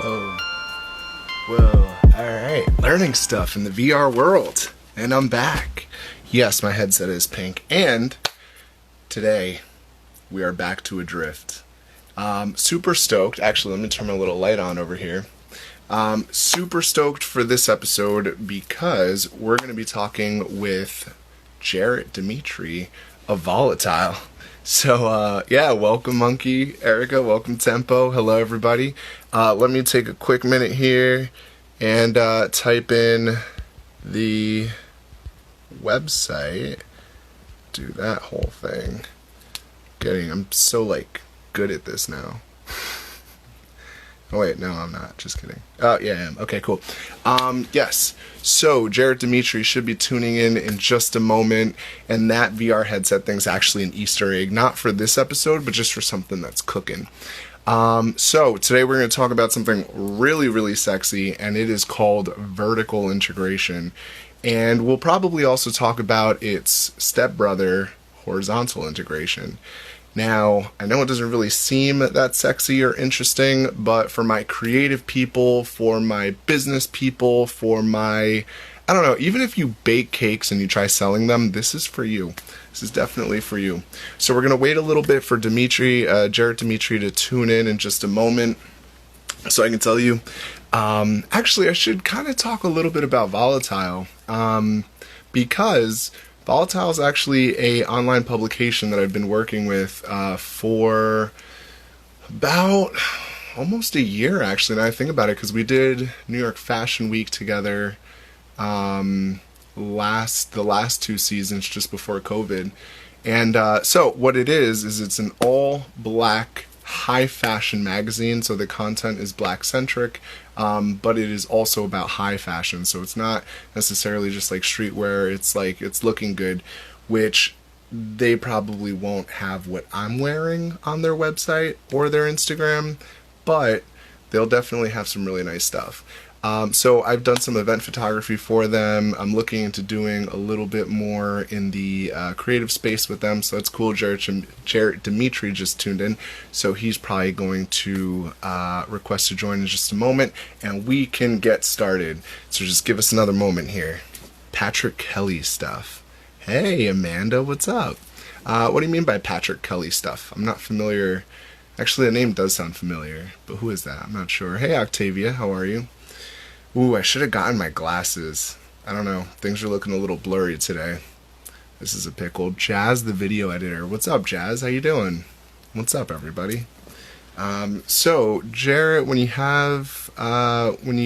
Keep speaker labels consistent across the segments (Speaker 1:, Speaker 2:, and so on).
Speaker 1: Whoa. Whoa. Alright. Learning stuff in the VR world. And I'm back. Yes, my headset is pink. And today we are back to Adrift. Super stoked. Actually, let me turn my little light on over here. Super stoked for this episode because we're going to be talking with Jarrett Demetre of Volatile. So, yeah, welcome Monkey, Erica, welcome Tempo, hello everybody. Let me take a quick minute here and type in the website, do that whole thing. I'm so, good at this now. Oh wait, no, I'm not. Just kidding. Oh, yeah, I am. Okay, cool. Yes. So, Jarrett Demetre should be tuning in just a moment, and that VR headset thing's actually an Easter egg, not for this episode, but just for something that's cooking. So, today we're going to talk about something really, really sexy, and it is called vertical integration. And we'll probably also talk about its stepbrother, horizontal integration. Now, I know it doesn't really seem that sexy or interesting, but for my creative people, for my business people, for my, I don't know, even if you bake cakes and you try selling them, this is for you. This is definitely for you. So we're going to wait a little bit for Jarrett Demetre to tune in just a moment so I can tell you. Actually, I should kind of talk a little bit about Volatile, because Volatile is actually a online publication that I've been working with for about almost a year, actually, now I think about it, because we did New York Fashion Week together the last two seasons just before COVID. And so what it is it's an all-black high fashion magazine, so the content is black centric, but it is also about high fashion, so it's not necessarily just like streetwear. It's looking good, which they probably won't have what I'm wearing on their website or their Instagram, but they'll definitely have some really nice stuff. So I've done some event photography for them. I'm looking into doing a little bit more in the creative space with them, so that's cool. Jarrett Demetre just tuned in, so he's probably going to request to join in just a moment, and we can get started. So just give us another moment here. Patrick Kelly stuff. Hey, Amanda, what's up? What do you mean by Patrick Kelly stuff? I'm not familiar. Actually, the name does sound familiar, but who is that? I'm not sure. Hey, Octavia, how are you? Ooh, I should have gotten my glasses. I don't know. Things are looking a little blurry today. This is a pickle. Jazz, the video editor. What's up, Jazz? How you doing? What's up, everybody? So, Jarrett, when you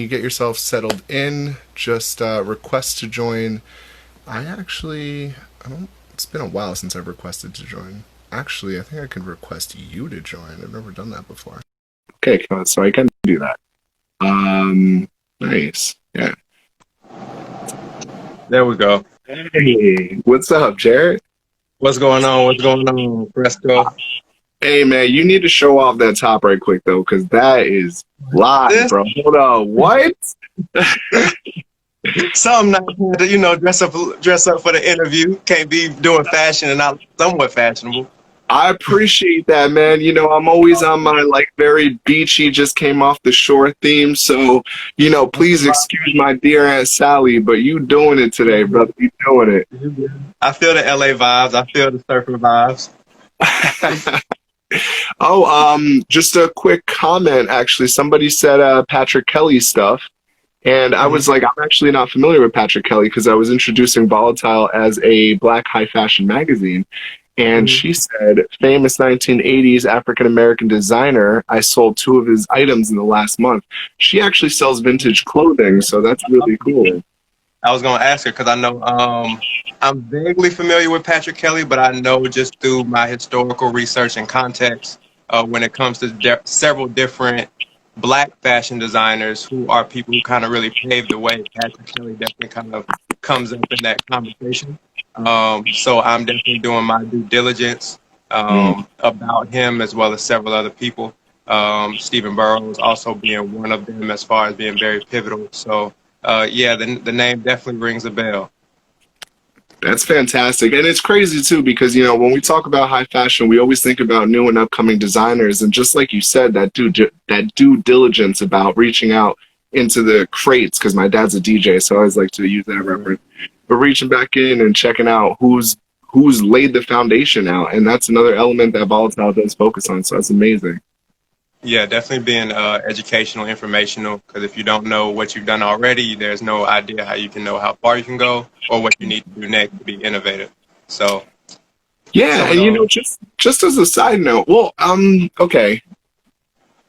Speaker 1: get yourself settled in, just request to join. It's been a while since I've requested to join. Actually, I think I could request you to join. I've never done that before. Okay, so I can do that. Nice. Yeah.
Speaker 2: There we go.
Speaker 1: Hey, what's up, Jarrett?
Speaker 2: What's going on, Fresco?
Speaker 1: Hey, man, you need to show off that top right quick, though, because that is live, bro. Hold on. What?
Speaker 2: Something not to, dress up for the interview. Can't be doing fashion and not somewhat fashionable.
Speaker 1: I appreciate that, man. I'm always on my, very beachy, just came off the shore theme. So, please excuse my dear Aunt Sally, but you doing it today, brother. You doing it.
Speaker 2: I feel the LA vibes. I feel the surfer vibes.
Speaker 1: Just a quick comment, actually. Somebody said Patrick Kelly stuff. And I was like, I'm actually not familiar with Patrick Kelly because I was introducing Volatile as a black high fashion magazine. And she said, famous 1980s African-American designer. I sold 2 of his items in the last month. She actually sells vintage clothing, so that's really cool.
Speaker 2: I was going to ask her because I know I'm vaguely familiar with Patrick Kelly, but I know just through my historical research and context when it comes to several different black fashion designers who are people who kind of really paved the way. Patrick Kelly definitely kind of comes up in that conversation. So I'm definitely doing my due diligence about him as well as several other people. Stephen Burrows also being one of them as far as being very pivotal. So yeah, the name definitely rings a bell.
Speaker 1: That's fantastic. And it's crazy too because when we talk about high fashion, we always think about new and upcoming designers and just like you said, that due diligence about reaching out into the crates because my dad's a DJ, so I always like to use that reference. But reaching back in and checking out who's laid the foundation out, and that's another element that Volatile does focus on. So that's amazing.
Speaker 2: Yeah, definitely being educational, informational, because if you don't know what you've done already, there's no idea how you can know how far you can go or what you need to do next to be innovative. So,
Speaker 1: Yeah,
Speaker 2: some of
Speaker 1: and
Speaker 2: those.
Speaker 1: just as a side note, well, okay,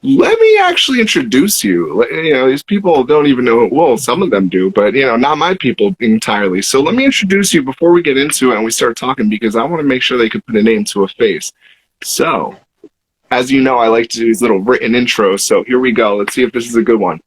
Speaker 1: let me actually introduce you. These people don't even know. Well, some of them do, but not my people entirely. So let me introduce you before we get into it and we start talking because I want to make sure they can put a name to a face. So, as you know, I like to do these little written intros. So here we go. Let's see if this is a good one.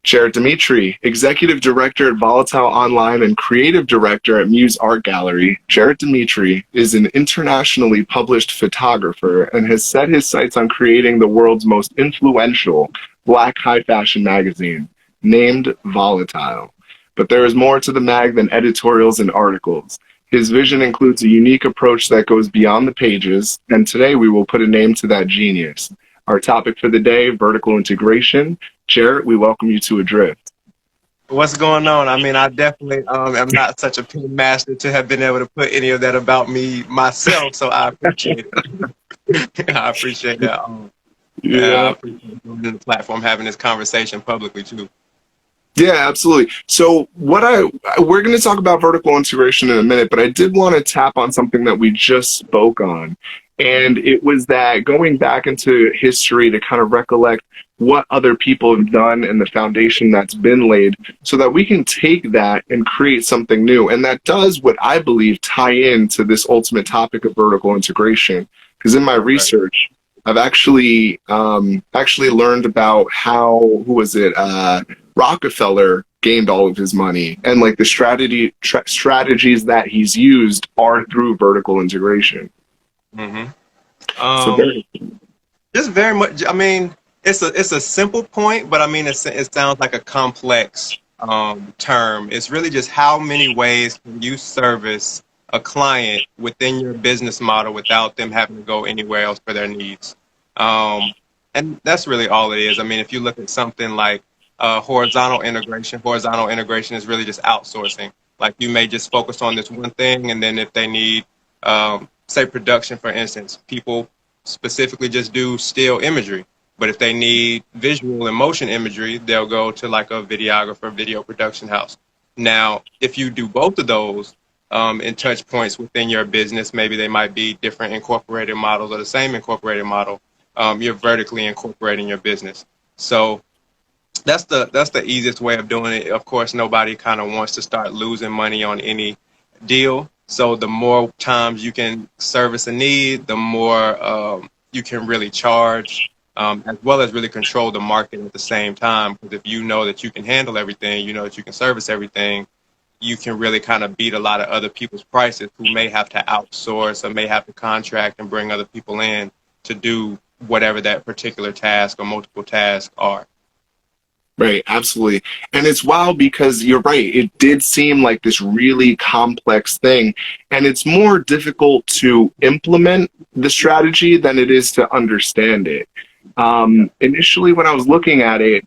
Speaker 1: Jarrett Demetre, Executive Director at Volatile Online and Creative Director at Muse Art Gallery. Jarrett Demetre is an internationally published photographer and has set his sights on creating the world's most influential Black high fashion magazine, named Volatile. But there is more to the mag than editorials and articles. His vision includes a unique approach that goes beyond the pages, and today we will put a name to that genius. Our topic for the day, vertical integration. Jarrett, we welcome you to Adrift.
Speaker 2: What's going on? I mean, I definitely am not such a pen master to have been able to put any of that about me myself, so I appreciate it. I appreciate that. And I
Speaker 1: Yeah.
Speaker 2: appreciate the platform having this conversation publicly too.
Speaker 1: Yeah, absolutely. So we're going to talk about vertical integration in a minute, but I did want to tap on something that we just spoke on. And it was that going back into history to kind of recollect what other people have done and the foundation that's been laid so that we can take that and create something new. And that does what I believe tie into this ultimate topic of vertical integration. Because in my
Speaker 2: Right.
Speaker 1: research, I've actually learned about how, who was it? Rockefeller gained all of his money, and like the strategies that he's used are through vertical integration.
Speaker 2: hmm
Speaker 1: So
Speaker 2: Um,
Speaker 1: very,
Speaker 2: just very much. I mean, it's a simple point, but I mean, it sounds like a complex term. It's really just how many ways can you service a client within your business model without them having to go anywhere else for their needs. Um, and that's really all it is. I mean, if you look at something like horizontal integration is really just outsourcing. Like you may just focus on this one thing, and then if they need, say, production, for instance, people specifically just do still imagery. But if they need visual and motion imagery, they'll go to like a videographer, video production house. Now, if you do both of those in touch points within your business, maybe they might be different incorporated models or the same incorporated model. You're vertically incorporating your business. So that's the easiest way of doing it. Of course, nobody kind of wants to start losing money on any deal. So the more times you can service a need, the more you can really charge, as well as really control the market at the same time. Because if you know that you can handle everything, you know that you can service everything, you can really kind of beat a lot of other people's prices who may have to outsource or may have to contract and bring other people in to do whatever that particular task or multiple tasks are.
Speaker 1: right, absolutely. And it's wild because you're right. It did seem like this really complex thing, and it's more difficult to implement the strategy than it is to understand it. Initially, when I was looking at it,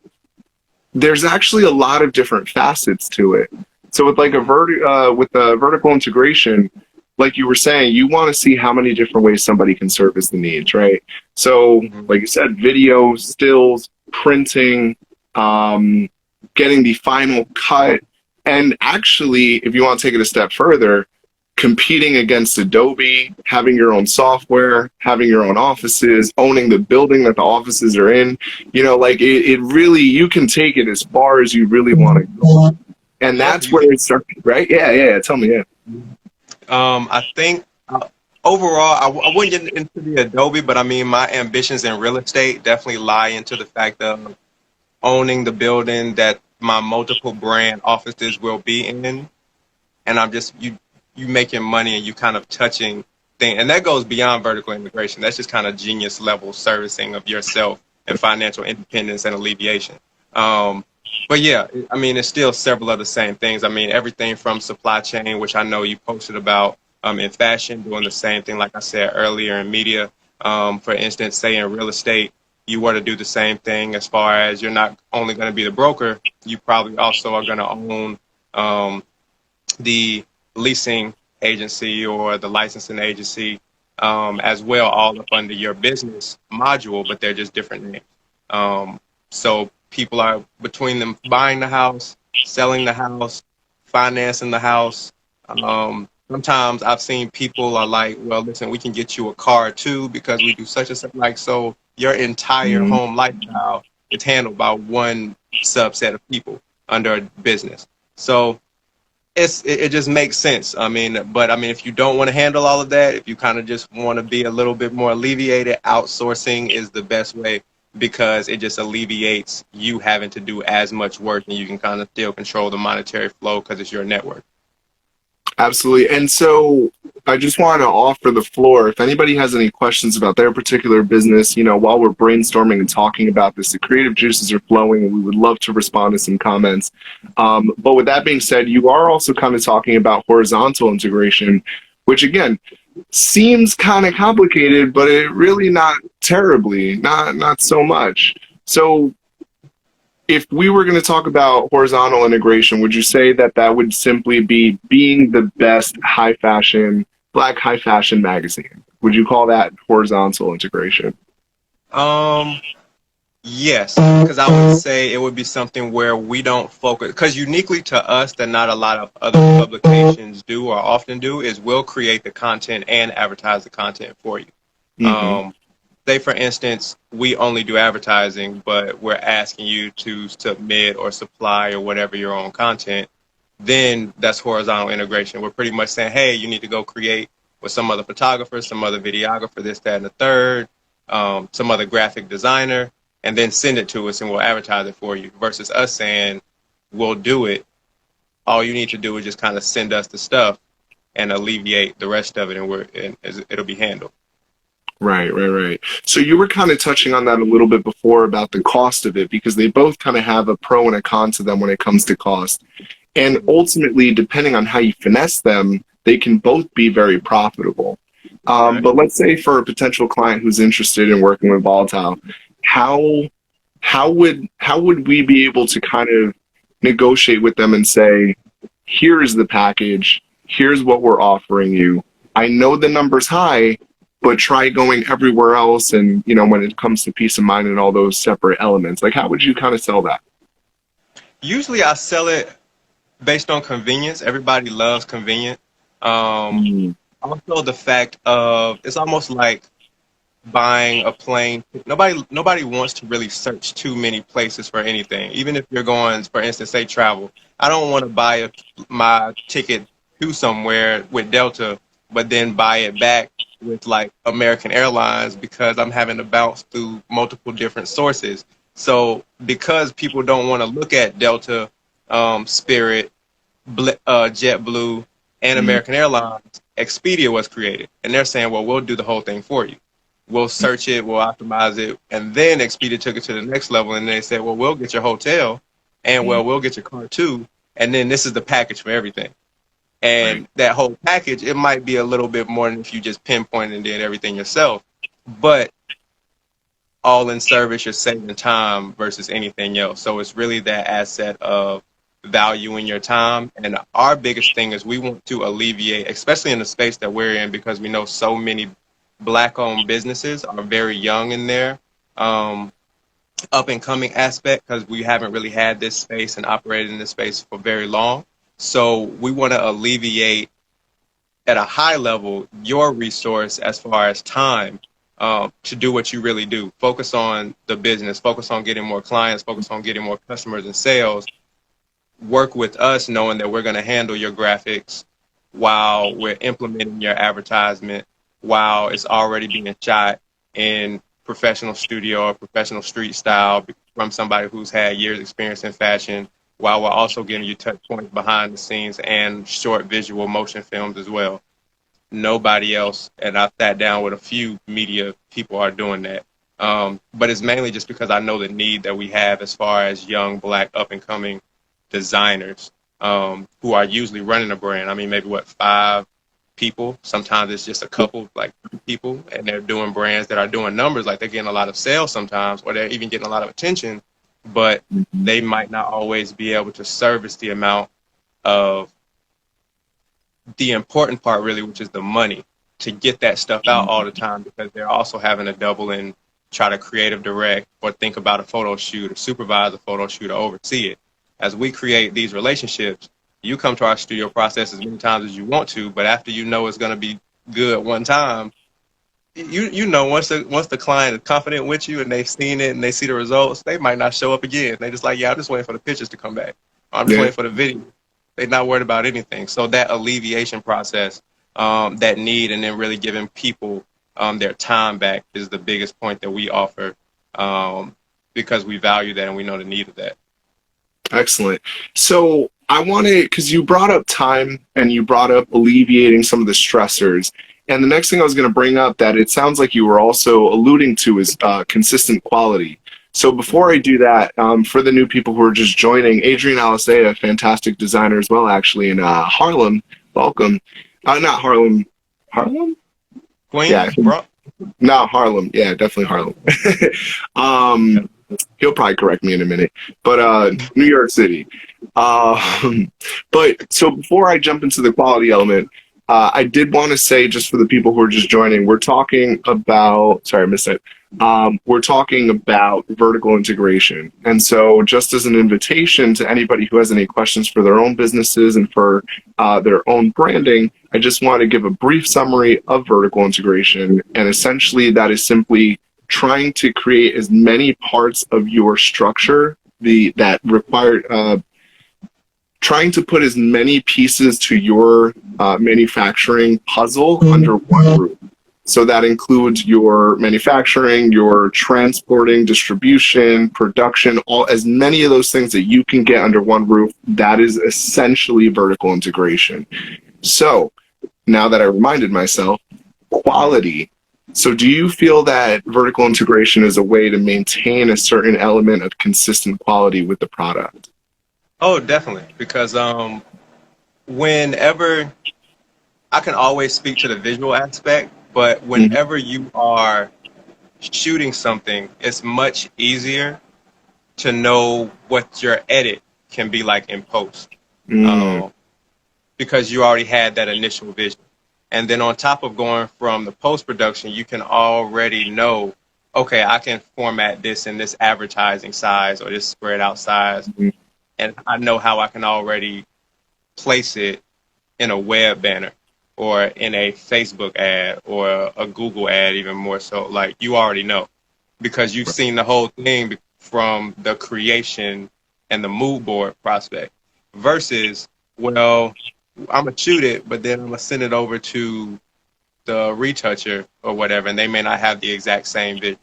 Speaker 1: there's actually a lot of different facets to it. So with like with a vertical integration, like you were saying, you want to see how many different ways somebody can service the needs, right? So,
Speaker 2: Mhm.
Speaker 1: like you said, video, stills, printing, um, getting the final cut, and actually, if you want to take it a step further, competing against Adobe, having your own software, having your own offices, owning the building that the offices are in. Like it really, you can take it as far as you really want to go. And
Speaker 2: Yeah,
Speaker 1: that's
Speaker 2: you
Speaker 1: where
Speaker 2: can.
Speaker 1: it starts, right? Yeah, yeah. Tell me, yeah.
Speaker 2: I think overall, I wouldn't get into the Adobe, but I mean, my ambitions in real estate definitely lie into the fact of owning the building that my multiple brand offices will be in, and I'm just you making money and you kind of touching thing, and that goes beyond vertical integration. That's just kind of genius level servicing of yourself and financial independence and alleviation. But yeah, I mean, it's still several of the same things. I mean, everything from supply chain, which I know you posted about, in fashion, doing the same thing, like I said earlier, in media. For instance, say in real estate, you were to do the same thing as far as you're not only going to be the broker, you probably also are going to own the leasing agency or the licensing agency as well, all up under your business module, but they're just different names. So people are between them buying the house, selling the house, financing the house. Sometimes I've seen people are like, well, listen, we can get you a car too because we do such and such. Like, so your entire
Speaker 1: Mhm.
Speaker 2: home lifestyle is handled by one subset of people under a business. So it just makes sense. I mean, but I mean, if you don't want to handle all of that, if you kind of just want to be a little bit more alleviated, outsourcing is the best way because it just alleviates you having to do as much work and you can kind of still control the monetary flow because it's your network.
Speaker 1: Absolutely. And so I just want to offer the floor. If anybody has any questions about their particular business, while we're brainstorming and talking about this, the creative juices are flowing and we would love to respond to some comments. But with that being said, you are also kind of talking about horizontal integration, which again seems kind of complicated, but it really not terribly, not so much. So if we were going to talk about horizontal integration, would you say that that would simply be being the best black high fashion magazine? Would you call that horizontal integration?
Speaker 2: Um, yes, because I would say it would be something where we don't focus, because uniquely to us that not a lot of other publications do or often do is we'll create the content and advertise the content for you.
Speaker 1: Mm-hmm.
Speaker 2: Um, Say, for instance, we only do advertising, but we're asking you to submit or supply or whatever your own content, then that's horizontal integration. We're pretty much saying, hey, you need to go create with some other photographer, some other videographer, this, that, and the third, some other graphic designer, and then send it to us and we'll advertise it for you versus us saying, we'll do it. All you need to do is just kind of send us the stuff and alleviate the rest of it and it'll be handled.
Speaker 1: Right, right, right. So you were kind of touching on that a little bit before about the cost of it because they both kind of have a pro and a con to them when it comes to cost. And ultimately, depending on how you finesse them, they can both be very profitable.
Speaker 2: Right.
Speaker 1: But let's say for a potential client who's interested in working with Volatile, how how would we be able to kind of negotiate with them and say, here's the package, here's what we're offering you. I know the number's high, but try going everywhere else. And when it comes to peace of mind and all those separate elements, like how would you kind of sell that?
Speaker 2: Usually I sell it based on convenience. Everybody loves convenience. Um,
Speaker 1: Mm,
Speaker 2: Also, the fact of it's almost like buying a plane. Nobody wants to really search too many places for anything. Even if you're going, for instance, say travel. I don't want to buy my ticket to somewhere with Delta, but then buy it back with like American Airlines because I'm having to bounce through multiple different sources. So because people don't want to look at Delta, Spirit, JetBlue, and
Speaker 1: mm,
Speaker 2: American Airlines, Expedia was created, and they're saying, well, we'll do the whole thing for you. We'll search it, we'll optimize it, and then Expedia took it to the next level, and they said, well, we'll get your hotel, and
Speaker 1: mm,
Speaker 2: well, we'll get your car too, and then this is the package for everything.
Speaker 1: right.
Speaker 2: And that whole package, it might be a little bit more than if you just pinpoint and did everything yourself, but all in service, you're saving time versus anything else. So it's really that asset of valuing your time. And our biggest thing is we want to alleviate, especially in the space that we're in, because we know so many black-owned businesses are very young in their up-and-coming aspect because we haven't really had this space and operated in this space for very long. So we want to alleviate at a high level your resource as far as time to do what you really do. Focus on the business, focus on getting more clients, focus on getting more customers and sales. Work with us knowing that we're going to handle your graphics while we're implementing your advertisement, while it's already being shot in professional studio or professional street style from somebody who's had years experience in fashion, while we're also giving you touch points behind the scenes and short visual motion films as well. Nobody else, and I sat down with a few media people are doing that. But it's mainly just because I know the need that we have as far as young, Black, up-and-coming designers who are usually running a brand. I mean, maybe, 5 people? Sometimes it's just a couple, like 2 people, and they're doing brands that are doing numbers, like they're getting a lot of sales sometimes, or they're even getting a lot of attention, but they might not always be able to service the amount of the important part, really, which is the money, to get that stuff out all the time, because they're also having to double and try to creative direct or think about a photo shoot or supervise a photo shoot or oversee it. As we create these relationships, you come to our studio process as many times as you want to, but after you know it's going to be good one time, you know once the client is confident with you and they've seen it and they see the results, they might not show up again. They just like, yeah, I'm just waiting for the pictures to come back. I'm just waiting for the video. They're not worried about anything. So that alleviation process, that need, and then really giving people their time back is the biggest point that we offer, because we value that and we know the need of that.
Speaker 1: Excellent. So I wanted, because you brought up time and you brought up alleviating some of the stressors. And the next thing I was going to bring up that it sounds like you were also alluding to is consistent quality. So before I do that, for the new people who are just joining, Adrian Alisea, a fantastic designer as well, actually, in Harlem. Welcome. Not Harlem. Harlem?
Speaker 2: Queens,
Speaker 1: Yeah.
Speaker 2: bro?
Speaker 1: No, Harlem. Yeah, definitely Harlem. He'll probably correct me in a minute. But New York City. But so before I jump into the quality element, I did want to say, just for the people who are just joining, we're talking about, sorry, I missed it. We're talking about vertical integration. And so just as an invitation to anybody who has any questions for their own businesses and for their own branding, I just want to give a brief summary of vertical integration. And essentially that is simply trying to create as many parts of your structure that require trying to put as many pieces to your manufacturing puzzle under one roof. So that includes your manufacturing, your transporting, distribution, production, as many of those things that you can get under one roof. That is essentially vertical integration. So now that I reminded myself, quality. So do you feel that vertical integration is a way to maintain a certain element of consistent quality with the product?
Speaker 2: Oh, definitely. Because whenever, I can always speak to the visual aspect, but whenever you are shooting something, it's much easier to know what your edit can be like in post, because you already had that initial vision. And then on top of going from the post-production, you can already know, okay, I can format this in this advertising size or this spread out size. And I know how I can already place it in a web banner or in a Facebook ad or a Google ad, even more so. Like, you already know, because you've seen the whole thing from the creation and the mood board prospect, versus, well, I'm going to shoot it, but then I'm going to send it over to the retoucher or whatever, and they may not have the exact same vision.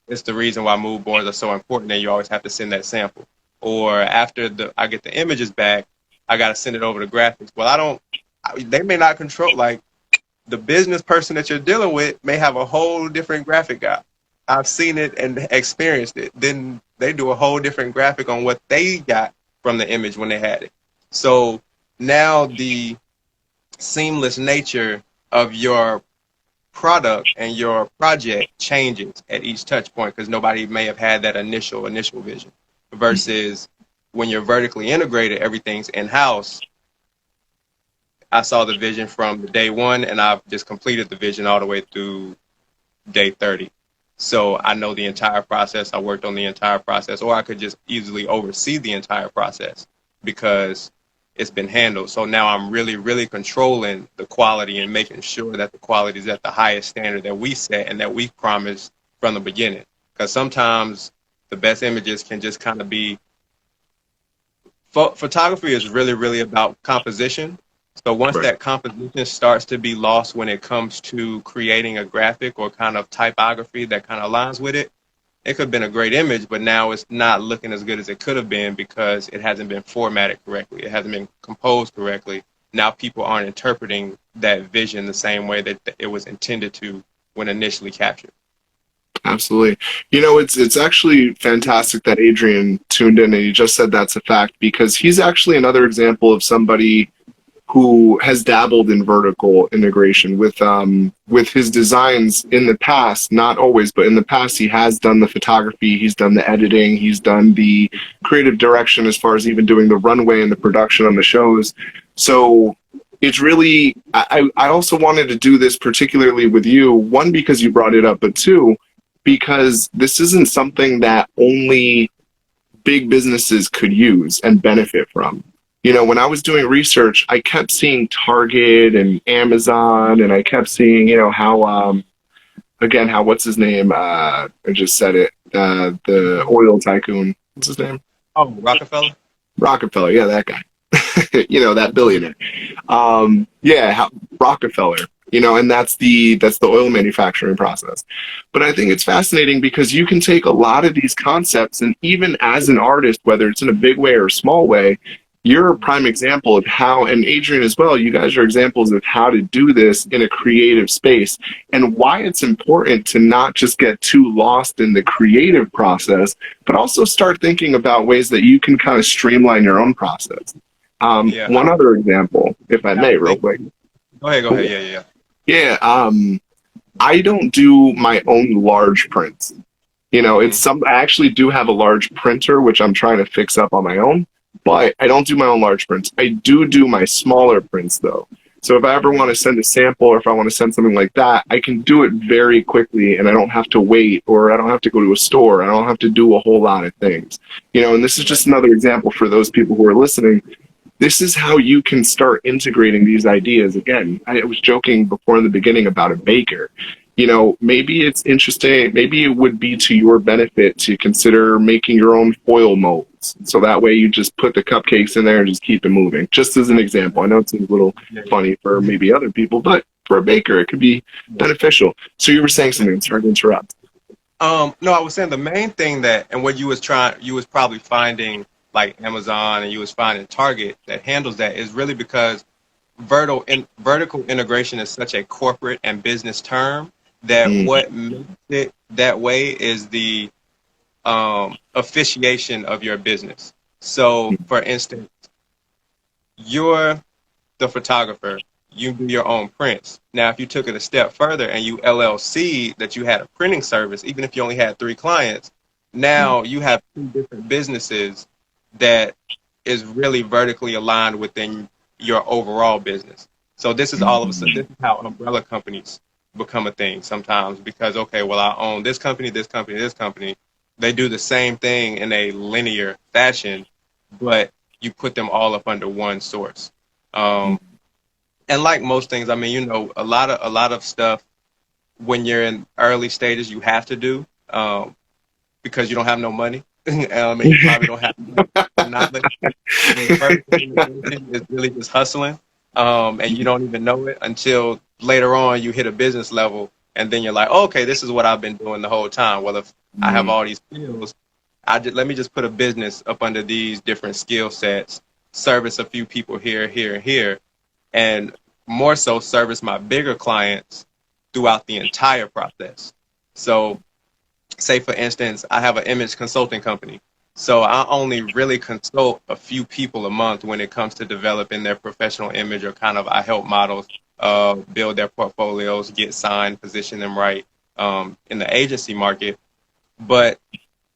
Speaker 2: It's the reason why mood boards are so important, and you always have to send that sample. Or after I get the images back, I got to send it over to graphics. Well, they may not control, like, the business person that you're dealing with may have a whole different graphic guy. I've seen it and experienced it. Then they do a whole different graphic on what they got from the image when they had it. So now the seamless nature of your product and your project changes at each touch point, because nobody may have had that initial vision. Versus when you're vertically integrated, everything's in-house. I saw the vision from day one, and I've just completed the vision all the way through day 30. So I know the entire process. I worked on the entire process, or I could just easily oversee the entire process because it's been handled. So now I'm really, really controlling the quality and making sure that the quality is at the highest standard that we set and that we promised from the beginning. Because sometimes the best images can just kind of be, photography is really, really about composition. So once that composition starts to be lost when it comes to creating a graphic or kind of typography that kind of aligns with it, it could have been a great image, but now it's not looking as good as it could have been because it hasn't been formatted correctly. It hasn't been composed correctly. Now people aren't interpreting that vision the same way that it was intended to when initially captured.
Speaker 1: Absolutely. You know, it's actually fantastic that Adrian tuned in and he just said that's a fact, because he's actually another example of somebody who has dabbled in vertical integration with his designs in the past, not always, but in the past he has done the photography, he's done the editing, he's done the creative direction as far as even doing the runway and the production on the shows. So it's really I also wanted to do this particularly with you, one because you brought it up, but two, because this isn't something that only big businesses could use and benefit from. You know, when I was doing research, I kept seeing Target and Amazon, and I kept seeing, you know, how, again, how, what's his name? I just said it, the oil tycoon. What's his name?
Speaker 2: Oh, Rockefeller.
Speaker 1: Rockefeller, yeah, that guy. You know, that billionaire. Yeah, Rockefeller. You know, and that's the oil manufacturing process. But I think it's fascinating because you can take a lot of these concepts, and even as an artist, whether it's in a big way or a small way, you're a prime example of how, and Adrian as well, you guys are examples of how to do this in a creative space, and why it's important to not just get too lost in the creative process, but also start thinking about ways that you can kind of streamline your own process.
Speaker 2: Yeah.
Speaker 1: One other example, if I may, real quick.
Speaker 2: Go ahead. Yeah.
Speaker 1: Yeah, I don't do my own large prints. You know, I actually do have a large printer, which I'm trying to fix up on my own, but I don't do my own large prints. I do my smaller prints, though. So if I ever want to send a sample, or if I want to send something like that, I can do it very quickly, and I don't have to wait, or I don't have to go to a store. I don't have to do a whole lot of things. You know, and this is just another example for those people who are listening. This is how you can start integrating these ideas. Again, I was joking before in the beginning about a baker. You know, maybe it's interesting, maybe it would be to your benefit to consider making your own foil molds. So that way you just put the cupcakes in there and just keep it moving. Just as an example. I know it seems a little funny for maybe other people, but for a baker, it could be beneficial. So you were saying something, sorry to interrupt.
Speaker 2: No, I was saying the main thing that, and what you was probably finding like Amazon and you was finding Target that handles that, is really because vertical integration is such a corporate and business term that what makes it that way is the officiation of your business. So, for instance, you're the photographer, you do your own prints. Now, if you took it a step further and you LLC that you had a printing service, even if you only had 3 clients, now you have 2 different businesses that is really vertically aligned within your overall business. So this is all of a sudden, this is how umbrella companies become a thing sometimes, because, okay, well, I own this company, this company, this company. They do the same thing in a linear fashion, but you put them all up under one source. And like most things, I mean, you know, a lot of stuff when you're in early stages, you have to do because you don't have no money. And you probably don't have knowledge. First thing is really just hustling, and you don't even know it until later on you hit a business level, and then you're like, oh, okay, this is what I've been doing the whole time. Well, if I have all these skills, let me just put a business up under these different skill sets, service a few people here, here, and here, and more so service my bigger clients throughout the entire process. So, say, for instance, I have an image consulting company. So I only really consult a few people a month when it comes to developing their professional image, or kind of I help models build their portfolios, get signed, position them right in the agency market. But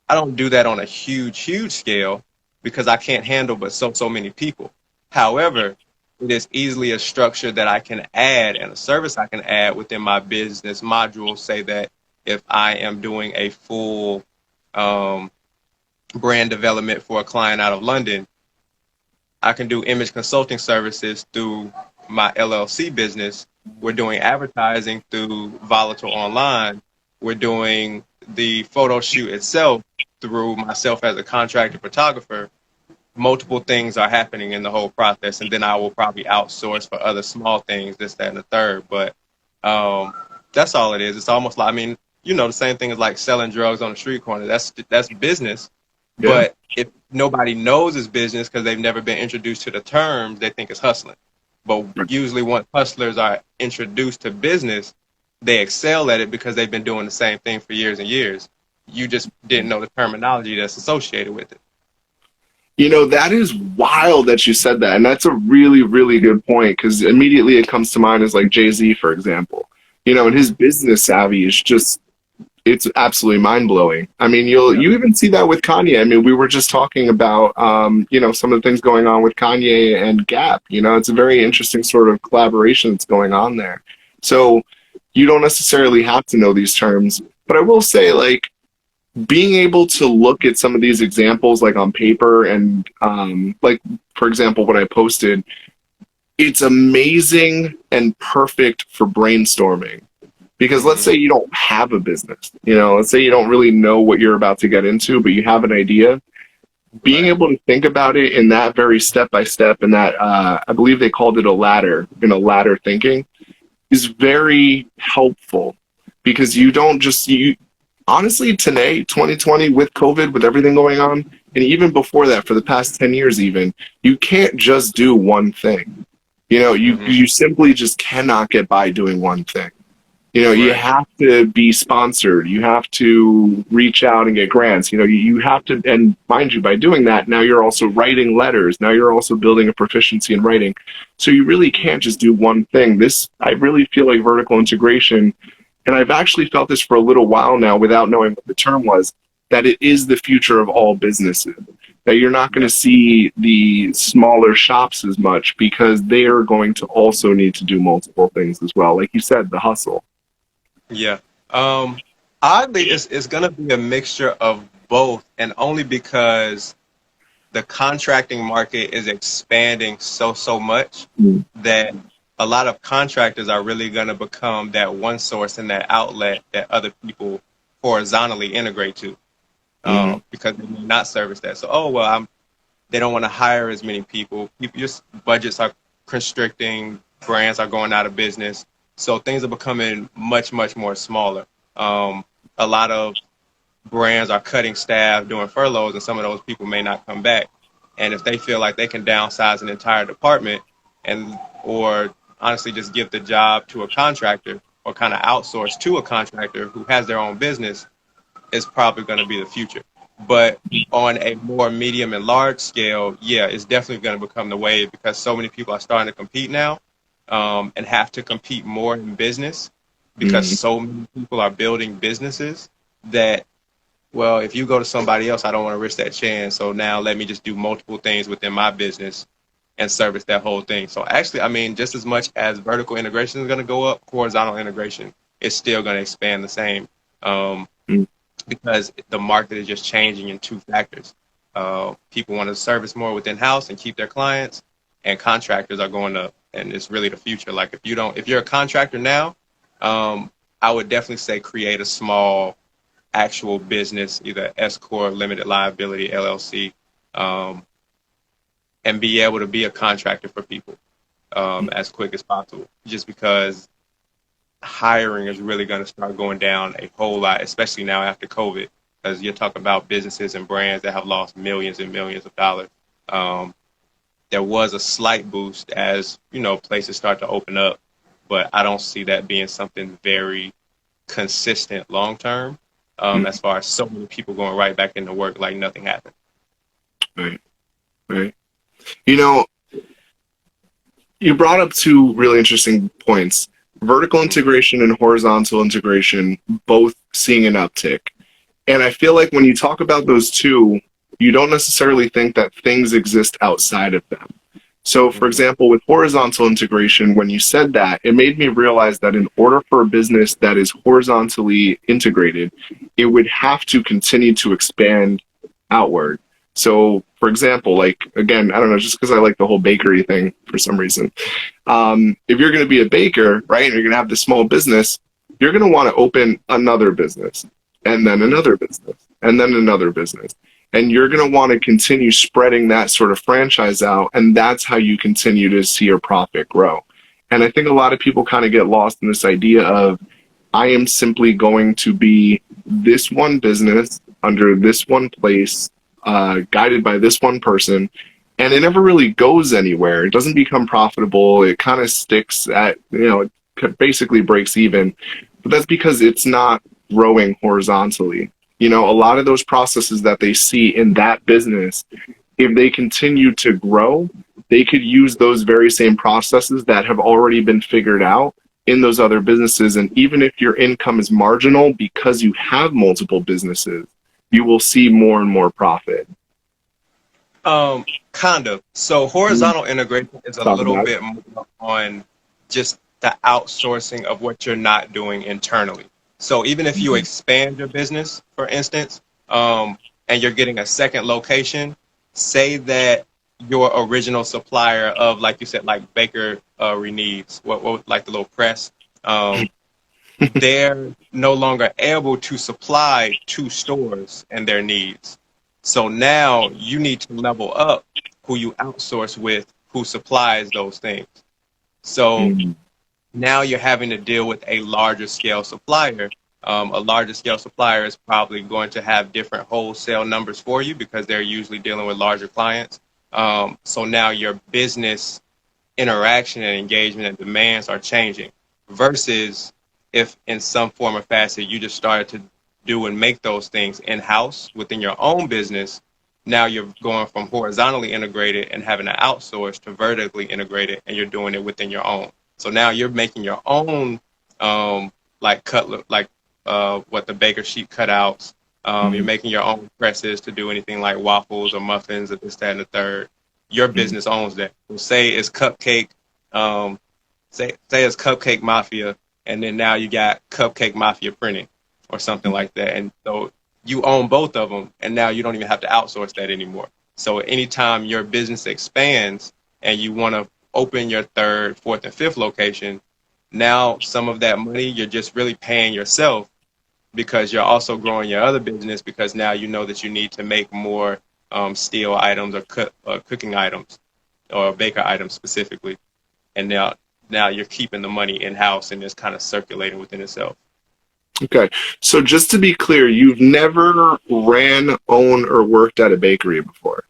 Speaker 2: I don't do that on a huge scale because I can't handle but so many people. However, it is easily a structure that I can add and a service I can add within my business module. Say that if I am doing a full brand development for a client out of London, I can do image consulting services through my LLC business. We're doing advertising through Volatile Online. We're doing the photo shoot itself through myself as a contractor photographer. Multiple things are happening in the whole process, and then I will probably outsource for other small things, this, that, and the third. But that's all it is. It's almost like, I mean, you know, the same thing as like selling drugs on the street corner. That's business. Yeah. But if nobody knows it's business because they've never been introduced to the terms, they think it's hustling. But usually once hustlers are introduced to business, they excel at it because they've been doing the same thing for years and years. You just didn't know the terminology that's associated with it.
Speaker 1: You know, that is wild that you said that. And that's a really, really good point, because immediately it comes to mind as like Jay-Z, for example. You know, and his business savvy is just, it's absolutely mind blowing. I mean,
Speaker 2: Yeah.
Speaker 1: you even see that with Kanye. I mean, we were just talking about you know, some of the things going on with Kanye and Gap. You know, it's a very interesting sort of collaboration that's going on there. So you don't necessarily have to know these terms, but I will say, like, being able to look at some of these examples like on paper and like, for example, what I posted, it's amazing and perfect for brainstorming. Because let's
Speaker 2: Mm-hmm.
Speaker 1: say you don't have a business, you know, let's say you don't really know what you're about to get into, but you have an idea. Being
Speaker 2: Right.
Speaker 1: able to think about it in that very step by step, and that I believe they called it a ladder, ladder thinking, is very helpful, because you don't just you honestly, today, 2020, with COVID, with everything going on, and even before that, for the past 10 years even, you can't just do one thing. You know,
Speaker 2: Mm-hmm.
Speaker 1: you simply just cannot get by doing one thing. You know, you
Speaker 2: Right.
Speaker 1: have to be sponsored. You have to reach out and get grants. You know, you have to, and mind you, by doing that, now you're also writing letters. Now you're also building a proficiency in writing. So you really can't just do one thing. This, I really feel like vertical integration, and I've actually felt this for a little while now without knowing what the term was, that it is the future of all businesses. That you're not going
Speaker 2: Yeah.
Speaker 1: to see the smaller shops as much, because they are going to also need to do multiple things as well. Like you said, the hustle.
Speaker 2: Yeah. Oddly, it's gonna be a mixture of both, and only because the contracting market is expanding so much
Speaker 1: Mm.
Speaker 2: that a lot of contractors are really gonna become that one source and that outlet that other people horizontally integrate to,
Speaker 1: Mhm.
Speaker 2: because they may not service that. So, oh well, they don't want to hire as many people. Just budgets are constricting. Brands are going out of business. So things are becoming much more smaller. A lot of brands are cutting staff, doing furloughs, and some of those people may not come back. And if they feel like they can downsize an entire department, and or honestly just give the job to a contractor, or kind of outsource to a contractor who has their own business, is probably going to be the future. But on a more medium and large scale, yeah, it's definitely going to become the wave, because so many people are starting to compete now, and have to compete more in business, because
Speaker 1: Mhm.
Speaker 2: so many people are building businesses that, well, if you go to somebody else, I don't want to risk that chance. So now let me just do multiple things within my business and service that whole thing. So actually, I mean, just as much as vertical integration is going to go up, horizontal integration is still going to expand the same. Um,
Speaker 1: Mhm.
Speaker 2: because the market is just changing in two factors. People want to service more within house and keep their clients, and contractors are going up, and it's really the future. Like if you're a contractor now, I would definitely say create a small actual business, either S corp, limited liability, LLC, um, and be able to be a contractor for people as quick as possible. Just because hiring is really going to start going down a whole lot, especially now after COVID, because you're talking about businesses and brands that have lost millions and millions of dollars. Um, there was a slight boost as places start to open up, but I don't see that being something very consistent long term.
Speaker 1: Mhm.
Speaker 2: As far as so many people going right back into work like nothing happened.
Speaker 1: Right, right. You know, you brought up two really interesting points: vertical
Speaker 2: Mm-hmm.
Speaker 1: integration and horizontal integration, both seeing an uptick. And I feel like when you talk about those two, you don't necessarily think that things exist outside of them. So, for
Speaker 2: Mm-hmm.
Speaker 1: example, with horizontal integration, when you said that, it made me realize that in order for a business that is horizontally integrated, it would have to continue to expand outward. So, for example, like, again, I don't know, just because I like the whole bakery thing for some reason. If you're going to be a baker, right, and you're going to have this small business, you're going to want to open another business, and then
Speaker 2: Mm-hmm.
Speaker 1: another business, and then another business. And you're going to want to continue spreading that sort of franchise out, and that's how you continue to see your profit grow. And I think a lot of people kind of get lost in this idea of, I am simply going to be this one business under this one place, guided by this one person, and it never really goes anywhere. It doesn't become profitable. It kind of sticks at, basically breaks even. But that's because it's not growing horizontally. You know, a lot of those processes that they see in that business, if they continue to grow, they could use those very same processes that have already been figured out in those other businesses. And even if your income is marginal because you have multiple businesses, you will see more and more profit.
Speaker 2: Kind of. So horizontal integration is a
Speaker 1: Talk
Speaker 2: little
Speaker 1: about
Speaker 2: bit more on just the outsourcing of what you're not doing internally. So even if you
Speaker 1: it.
Speaker 2: expand your business, for instance, and you're getting a second location, say that your original supplier of, like you said, like Baker Needs, what like the little press, they're no longer able to supply two stores and their needs. So now you need to level up who you outsource with, who supplies those things. So
Speaker 1: Mm.
Speaker 2: now you're having to deal with a larger scale supplier. A larger scale supplier is probably going to have different wholesale numbers for you because they're usually dealing with larger clients. So now your business interaction and engagement and demands are changing versus if in some form or facet you just started to do and make those things in-house within your own business. Now you're going from horizontally integrated and having to outsource to vertically integrated, and you're doing it within your own. So now you're making your own like cutlet, like what the baker sheet cutouts. You're making your own presses to do anything like waffles or muffins or this, that, and the third. Your business owns that. So say it's Cupcake, say it's Cupcake Mafia, and then now you got Cupcake Mafia Printing or something like that. And so you own both of them, and now you don't even have to outsource that anymore. So anytime your business expands and you want to open your third, fourth, and fifth location, now some of that money you're just really paying yourself because you're also growing your other business because now you know that you need to make more steel items or cooking items or baker items specifically. And now you're keeping the money in-house and it's kind of circulating within itself.
Speaker 1: Okay. So just to be clear, you've never ran, owned, or worked at a bakery before.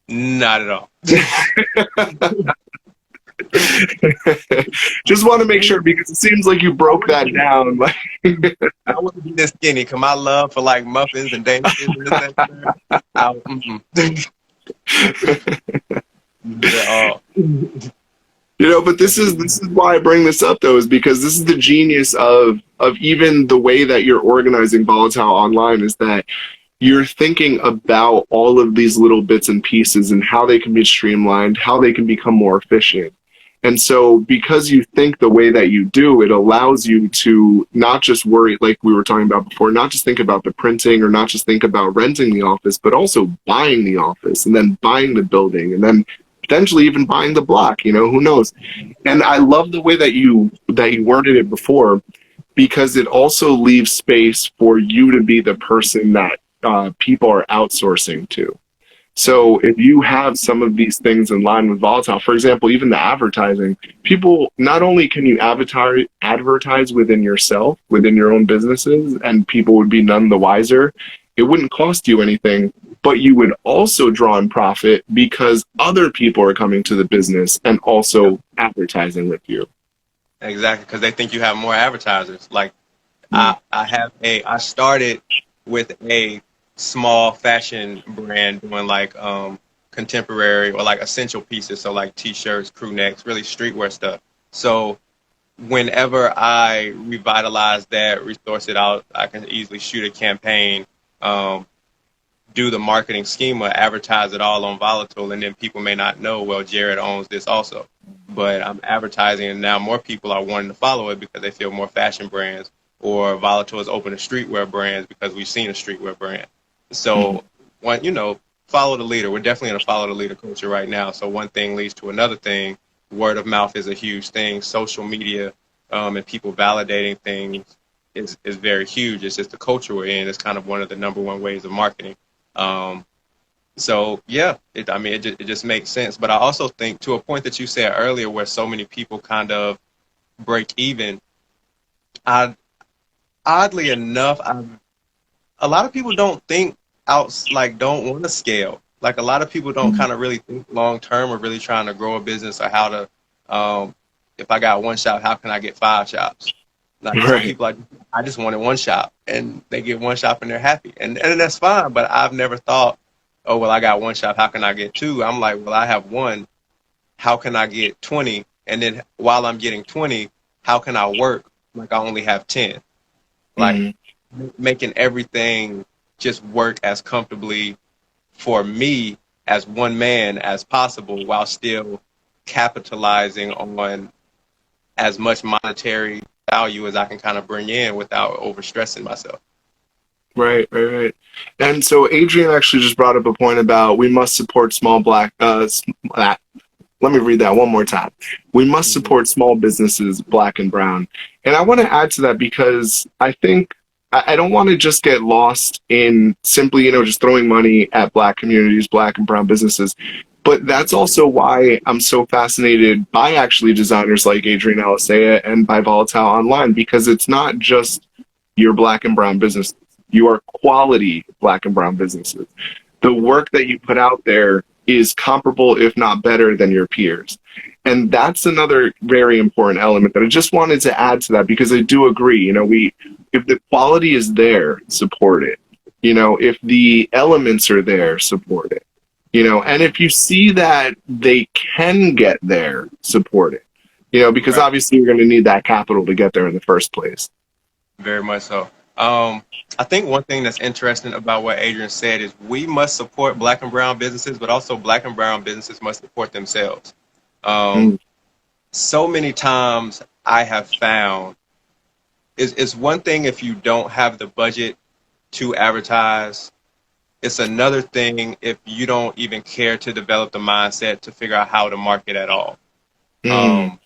Speaker 2: Not at all.
Speaker 1: Just want to make sure because it seems like you broke that down.
Speaker 2: I wouldn't be this skinny because my love for like muffins and danishes and this, that,
Speaker 1: You know, but this is why I bring this up though, is because this is the genius of even the way that you're organizing Volatile Online is that you're thinking about all of these little bits and pieces and how they can be streamlined, how they can become more efficient. And so because you think the way that you do, it allows you to not just worry, like we were talking about before, not just think about the printing or not just think about renting the office, but also buying the office and then buying the building and then potentially even buying the block, you know, who knows? And I love the way that you worded it before because it also leaves space for you to be the person that people are outsourcing to. So if you have some of these things in line with Volatile, for example, even the advertising, people not only can you advertise within yourself, within your own businesses, and people would be none the wiser. It wouldn't cost you anything, but you would also draw in profit because other people are coming to the business and also advertising with you.
Speaker 2: exactly, because they think you have more advertisers. Like I started with a small fashion brand doing like contemporary or like essential pieces, so like t-shirts, crew necks, really streetwear stuff. So whenever I revitalize that, resource it out, I can easily shoot a campaign, do the marketing schema, advertise it all on Volatile, and then people may not know, well, Jarrett owns this also. But I'm advertising, and now more people are wanting to follow it because they feel more fashion brands, or Volatile has opened a streetwear brand because we've seen a streetwear brand. So, follow the leader. We're definitely in a follow the leader culture right now. So one thing leads to another thing. Word of mouth is a huge thing. Social media and people validating things is very huge. It's just the culture we're in. It's kind of one of the number one ways of marketing. So yeah, it just makes sense. But I also think to a point that you said earlier, where so many people kind of break even. Oddly enough, a lot of people don't think don't want to scale. Like a lot of people don't kind of really think long term or really trying to grow a business or how to if I got one shop, how can I get 5 shops? Like some
Speaker 1: Right.
Speaker 2: people, I just wanted one shop, and they get one shop and they're happy, and that's fine. But I've never thought, oh well, I got one shop, how can I get 2? I'm like, well, I have one, how can I get 20? And then while I'm getting 20, how can I work like I only have 10? Like making everything just work as comfortably for me as one man as possible, while still capitalizing on as much monetary value as I can kind of bring in without overstressing myself.
Speaker 1: Right, right, right. And so Adrian actually just brought up a point about we must support small black. Let me read that one more time. We must support small businesses, black and brown. And I want to add to that because I think I don't want to just get lost in simply, just throwing money at black communities, black and brown businesses. But that's also why I'm so fascinated by actually designers like Adrian Alisea and by Volatile Online, because it's not just your black and brown businesses. You are quality black and brown businesses. The work that you put out there is comparable, if not better, than your peers. And that's another very important element that I just wanted to add to that, because I do agree, if the quality is there, support it. If the elements are there, support it. And if you see that they can get there, support it. Because
Speaker 2: Right.
Speaker 1: obviously you're going to need that capital to get there in the first place.
Speaker 2: Very much so. I think one thing that's interesting about what Adrian said is we must support black and brown businesses, but also black and brown businesses must support themselves.
Speaker 1: Mm.
Speaker 2: So many times I have found it's one thing if you don't have the budget to advertise. It's another thing if you don't even care to develop the mindset to figure out how to market at all.
Speaker 1: Mm.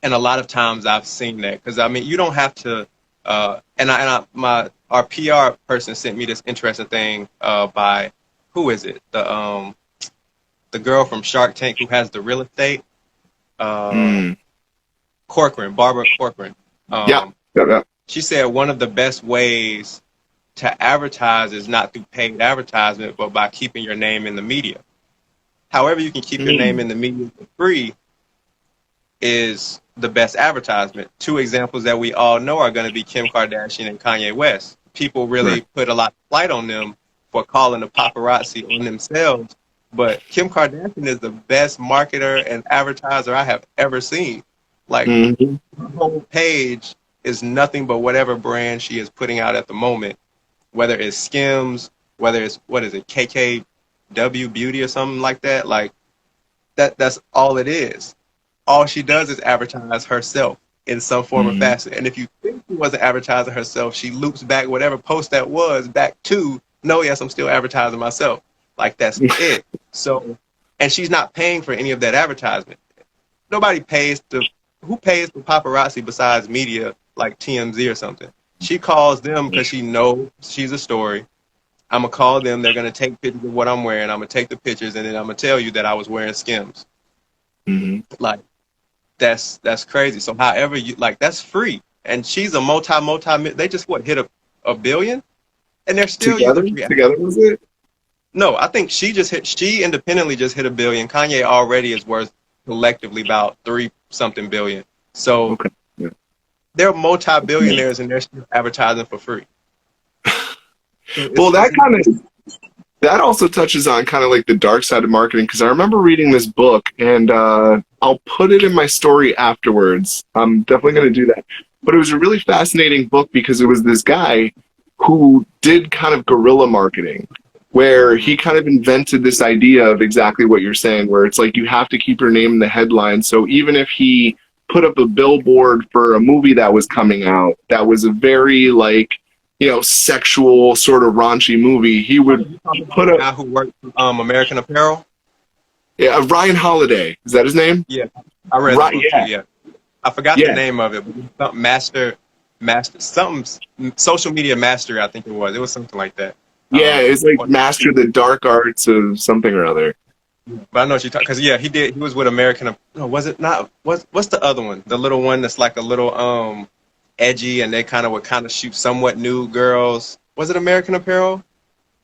Speaker 2: And a lot of times I've seen that, because you don't have to. Our PR person sent me this interesting thing by, who is it? The girl from Shark Tank who has the real estate. Corcoran, Barbara Corcoran.
Speaker 1: Yeah.
Speaker 2: She said one of the best ways to advertise is not through paid advertisement, but by keeping your name in the media. However you can keep your name in the media for free is the best advertisement. 2 examples that we all know are going to be Kim Kardashian and Kanye West. People really put a lot of light on them for calling the paparazzi on themselves, but Kim Kardashian is the best marketer and advertiser I have ever seen. Like, her whole page is nothing but whatever brand she is putting out at the moment, whether it's Skims, whether it's, what is it, KKW Beauty or something like that. Like, that's all it is. All she does is advertise herself in some form or fashion. And if you think she wasn't advertising herself, she loops back whatever post that was back to, no, yes, I'm still advertising myself. Like, that's it. So, and she's not paying for any of that advertisement. Nobody pays who pays for paparazzi besides media like TMZ or something? She calls them because she knows she's a story. I'm going to call them. They're going to take pictures of what I'm wearing. I'm going to take the pictures, and then I'm going to tell you that I was wearing Skims. Like, that's crazy. So however you, like, that's free. And she's a multi, they just, hit a billion? And they're still
Speaker 1: Together was it?
Speaker 2: No, I think she independently just hit $1 billion. Kanye already is worth collectively about 3-something billion. So they're multi-billionaires and they're still advertising for free.
Speaker 1: Well, that also touches on kind of like the dark side of marketing, because I remember reading this book, and I'll put it in my story afterwards. I'm definitely going to do that. But it was a really fascinating book because it was this guy who did kind of guerrilla marketing, where he kind of invented this idea of exactly what you're saying, where it's like you have to keep your name in the headline. So even if he put up a billboard for a movie that was coming out that was a very sexual sort of raunchy movie, he would put up.
Speaker 2: Who worked for American Apparel?
Speaker 1: Yeah, Ryan Holiday. Is that his name?
Speaker 2: Yeah, I read the book too, yeah. I forgot the name of it, but something something social media master, I think it was. It was something like that.
Speaker 1: Yeah, it's like master the dark arts of something or other.
Speaker 2: But I know what you're talking, because he was with American. No, was it not? What's the other one? The little one that's like a little edgy, and they would shoot somewhat nude girls. Was it American Apparel?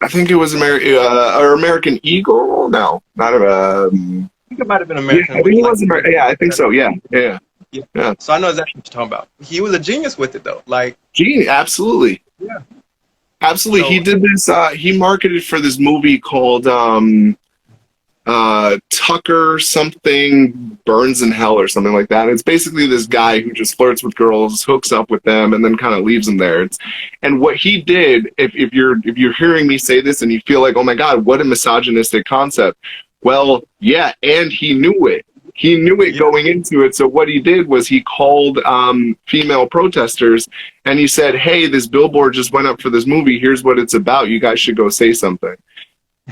Speaker 1: I think it was American Eagle. No, not
Speaker 2: I think it might have been American.
Speaker 1: I think it was American. Yeah, I think so. Yeah.
Speaker 2: Yeah.
Speaker 1: Yeah.
Speaker 2: So I know exactly what you're talking about. He was a genius with it though. Like,
Speaker 1: Gee, absolutely.
Speaker 2: yeah.
Speaker 1: Absolutely. He
Speaker 2: So
Speaker 1: did this, he marketed for this movie called Tucker something Burns in Hell or something like that. It's basically this guy who just flirts with girls, hooks up with them, and then kind of leaves them there. And what he did, if you're hearing me say this and you feel like, oh my God, what a misogynistic concept. Well, yeah, and he knew it. He knew it
Speaker 2: yeah,
Speaker 1: going into it. So what he did was he called female protesters and he said, hey, this billboard just went up for this movie. Here's what it's about. You guys should go say something.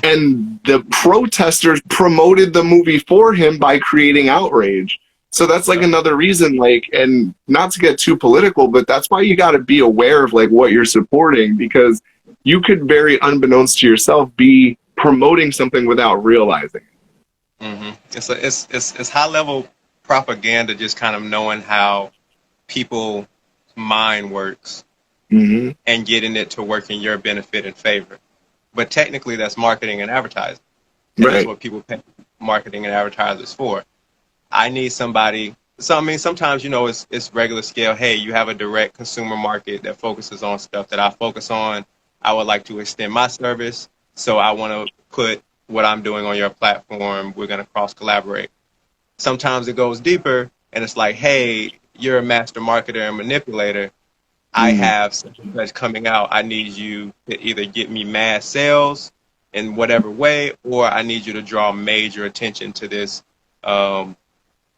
Speaker 1: And the protesters promoted the movie for him by creating outrage. So that's like
Speaker 2: yeah.
Speaker 1: another reason, like, and not to get too political, but that's why you got to be aware of like what you're supporting, because you could very unbeknownst to yourself be promoting something without realizing it.
Speaker 2: It's high level propaganda, just kind of knowing how people's mind works
Speaker 1: Mm-hmm.
Speaker 2: and getting it to work in your benefit and favor. But technically, that's marketing and advertising, and that's
Speaker 1: Right.
Speaker 2: what people pay marketing and advertisers for. I need somebody. So I mean, sometimes it's regular scale. Hey, you have a direct consumer market that focuses on stuff that I focus on. I would like to extend my service, so I want to put what I'm doing on your platform. We're going to cross collaborate. Sometimes it goes deeper, and it's like, hey, you're a master marketer and manipulator. I
Speaker 1: Mm-hmm.
Speaker 2: have such and such coming out. I need you to either get me mass sales in whatever way, or I need you to draw major attention to this um,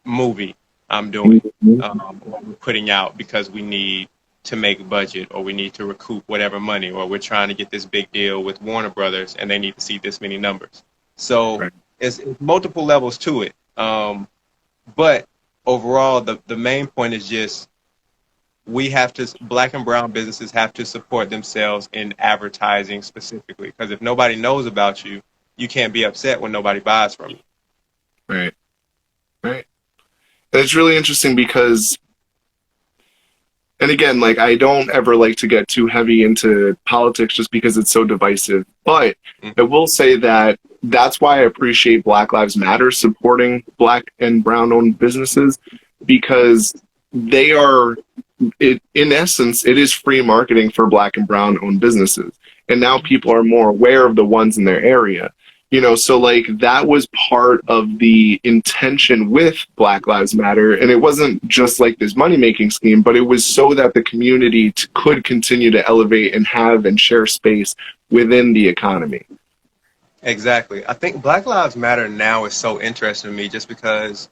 Speaker 2: movie I'm doing
Speaker 1: Mm-hmm.
Speaker 2: or we're putting out because we need to make budget or we need to recoup whatever money or we're trying to get this big deal with Warner Brothers and they need to see this many numbers. So
Speaker 1: Right.
Speaker 2: it's multiple levels to it. But overall, the main point is just Black and brown businesses have to support themselves in advertising specifically. Because if nobody knows about you, you can't be upset when nobody buys from you.
Speaker 1: Right. Right. And it's really interesting because, and again, like I don't ever like to get too heavy into politics just because it's so divisive. But I will say that that's why I appreciate Black Lives Matter supporting Black and brown owned businesses, because they are, in essence, it is free marketing for Black and brown owned businesses. And now people are more aware of the ones in their area. So like that was part of the intention with Black Lives Matter. And it wasn't just like this money making scheme, but it was so that the community could continue to elevate and have and share space within the economy.
Speaker 2: Exactly. I think Black Lives Matter now is so interesting to me just because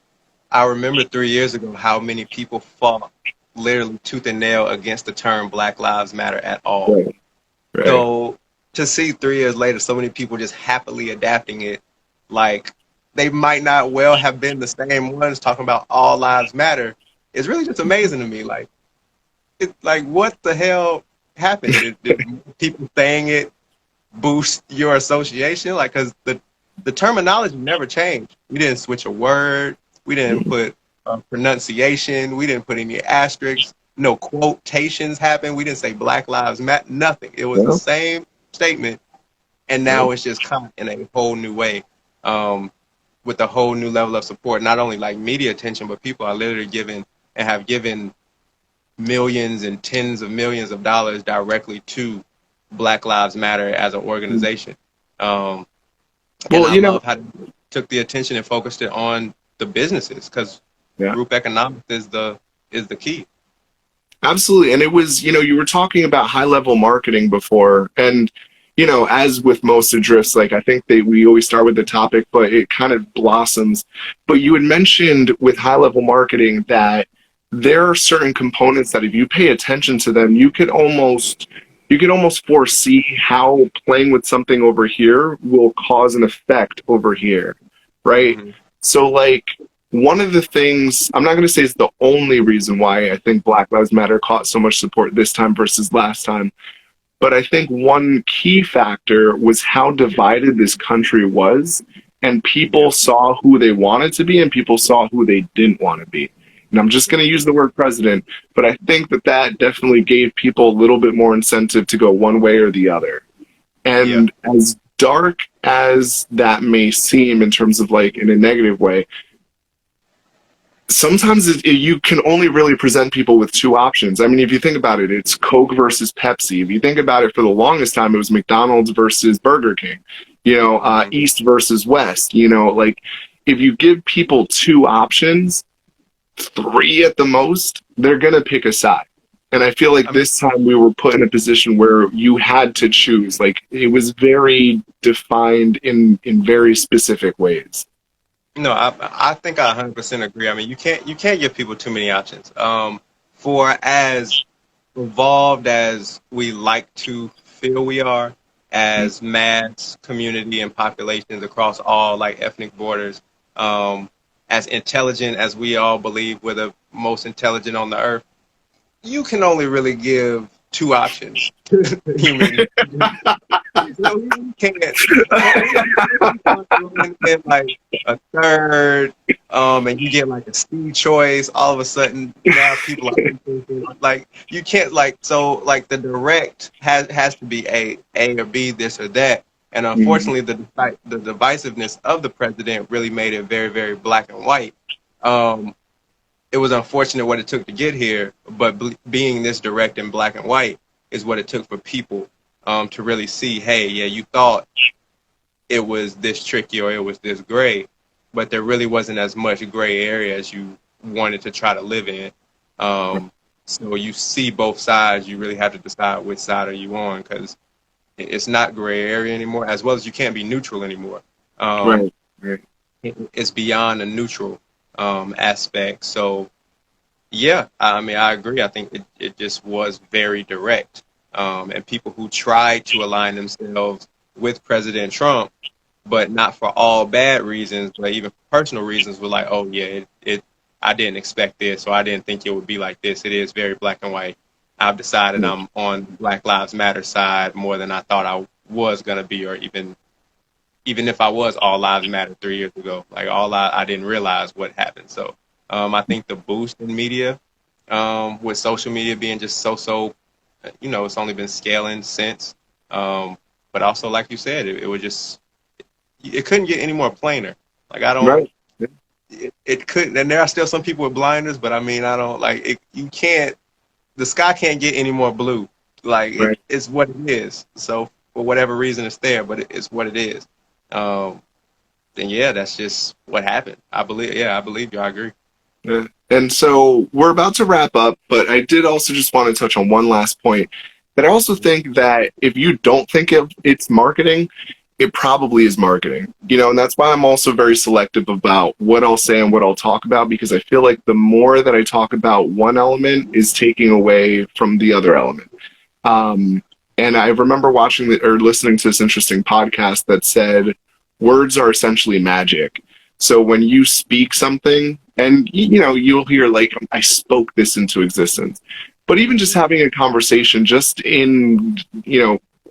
Speaker 2: I remember 3 years ago how many people fought literally tooth and nail against the term Black Lives Matter at all.
Speaker 1: Right. Right.
Speaker 2: So to see 3 years later so many people just happily adapting it, like they might not well have been the same ones talking about all lives matter, is really just amazing to me. Like, what the hell happened? Did people saying it boost your association? Like, because the terminology never changed. We didn't switch a word. We didn't put pronunciation. We didn't put any asterisks. No quotations happened. We didn't say Black Lives Matter. Nothing. It was the
Speaker 1: Yeah.
Speaker 2: same statement, and now it's just come in a whole new way, with a whole new level of support. Not only like media attention, but people are literally giving and have given millions and tens of millions of dollars directly to Black Lives Matter as an organization. And
Speaker 1: Well,
Speaker 2: I love how they took the attention and focused it on the businesses, because
Speaker 1: yeah.
Speaker 2: group economics is the key.
Speaker 1: Absolutely. And it was, you were talking about high level marketing before. And, as with most Adrifts, like I think we always start with the topic, but it kind of blossoms. But you had mentioned with high level marketing that there are certain components that if you pay attention to them, you could almost foresee how playing with something over here will cause an effect over here. Right.
Speaker 2: Mm-hmm.
Speaker 1: So like, one of the things, I'm not going to say it's the only reason why I think Black Lives Matter caught so much support this time versus last time, but I think one key factor was how divided this country was, and people saw who they wanted to be and people saw who they didn't want to be. And I'm just going to use the word president, but I think that definitely gave people a little bit more incentive to go one way or the other. And as dark as that may seem in terms of like in a negative way, sometimes you can only really present people with two options. I mean, if you think about it, it's Coke versus Pepsi. If you think about it, for the longest time, it was McDonald's versus Burger King,
Speaker 2: Mhm.
Speaker 1: East versus West, like if you give people two options, three at the most, they're going to pick a side. And I feel like
Speaker 2: I mean,
Speaker 1: this time we were put in a position where you had to choose. Like it was very defined in very specific ways.
Speaker 2: no, I think I 100% agree. I mean, you can't give people too many options. For as evolved as we like to feel we are, as mass community and populations across all like ethnic borders, as intelligent as we all believe we're the most intelligent on the earth, you can only really give two options to humans. No, you can't. You start throwing in like a third, and you get like a C choice. All of a sudden, now people are thinking, like you can't like so like the direct has to be A or B, this or that. And
Speaker 1: Mhm.
Speaker 2: unfortunately, the divisiveness of the president really made it very very black and white. Um, it was unfortunate what it took to get here, but being this direct and black and white is what it took for people to really see, hey, yeah, you thought it was this tricky or it was this gray, but there really wasn't as much gray area as you wanted to try to live in. Um, so you see both sides. You really have to decide which side are you on because it's not gray area anymore, as well as you can't be neutral anymore. Um,
Speaker 1: Right. Right.
Speaker 2: it's beyond a neutral aspect. So yeah, I mean, I agree. I think it just was very direct. And people who tried to align themselves with President Trump, but not for all bad reasons, but even personal reasons, were like, oh, yeah, I didn't expect this, or I didn't think it would be like this. It is very black and white. I've decided
Speaker 1: Yeah.
Speaker 2: I'm on Black Lives Matter side more than I thought I was going to be, or even if I was all lives matter 3 years ago, like I didn't realize what happened. So I think the boost in media, with social media being just it's only been scaling since. But also, like you said, it was just it couldn't get any more plainer. Like I don't,
Speaker 1: Right.
Speaker 2: it couldn't. And there are still some people with blinders, but I mean, I don't like it. You can't. The sky can't get any more blue. Like
Speaker 1: Right.
Speaker 2: it's what it is. So for whatever reason, it's there, but it's what it is. Um, then yeah, that's just what happened. I believe. Yeah, I believe you. I agree.
Speaker 1: Yeah. And so we're about to wrap up, but I did also just want to touch on one last point. That I also think that if you don't think it's marketing, it probably is marketing. And that's why I'm also very selective about what I'll say and what I'll talk about, because I feel like the more that I talk about one element is taking away from the other element. Um, and I remember watching or listening to this interesting podcast that said words are essentially magic. So when you speak something, and you'll hear like I spoke this into existence, but even just having a conversation, just in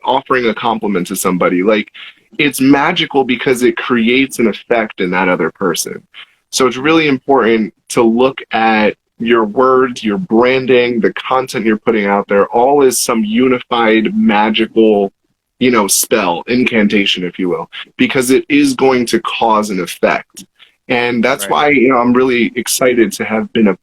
Speaker 1: offering a compliment to somebody, like it's magical because it creates an effect in that other person. So it's really important to look at your words, your branding, the content you're putting out there, all is some unified magical, spell, incantation, if you will, because it is going to cause an effect. And that's
Speaker 2: Right.
Speaker 1: why, I'm really excited to have been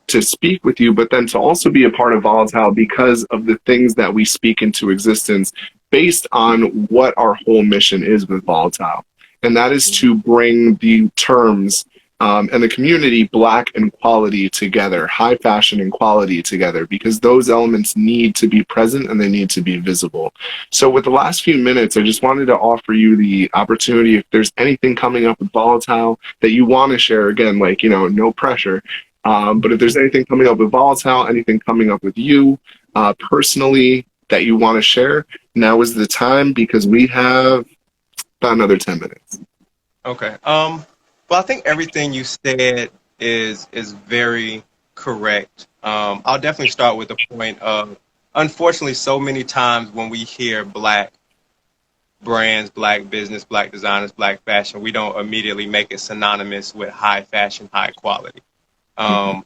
Speaker 1: to speak with you, but then to also be a part of Volatile because of the things that we speak into existence based on what our whole mission is with Volatile. And that is to bring the terms and the community, black and quality together, high fashion and quality together, because those elements need to be present and they need to be visible. So, with the last few minutes, I just wanted to offer you the opportunity, if there's anything coming up with Volatile that you want to share, again, like, no pressure. But if there's anything coming up with Volatile, anything coming up with you personally that you want to share, now is the time because we have about another 10 minutes.
Speaker 2: Okay. Well, I think everything you said is very correct. I'll definitely start with the point of, unfortunately, so many times when we hear black brands, black business, black designers, black fashion, we don't immediately make it synonymous with high fashion, high quality.
Speaker 1: Mhm.
Speaker 2: Um,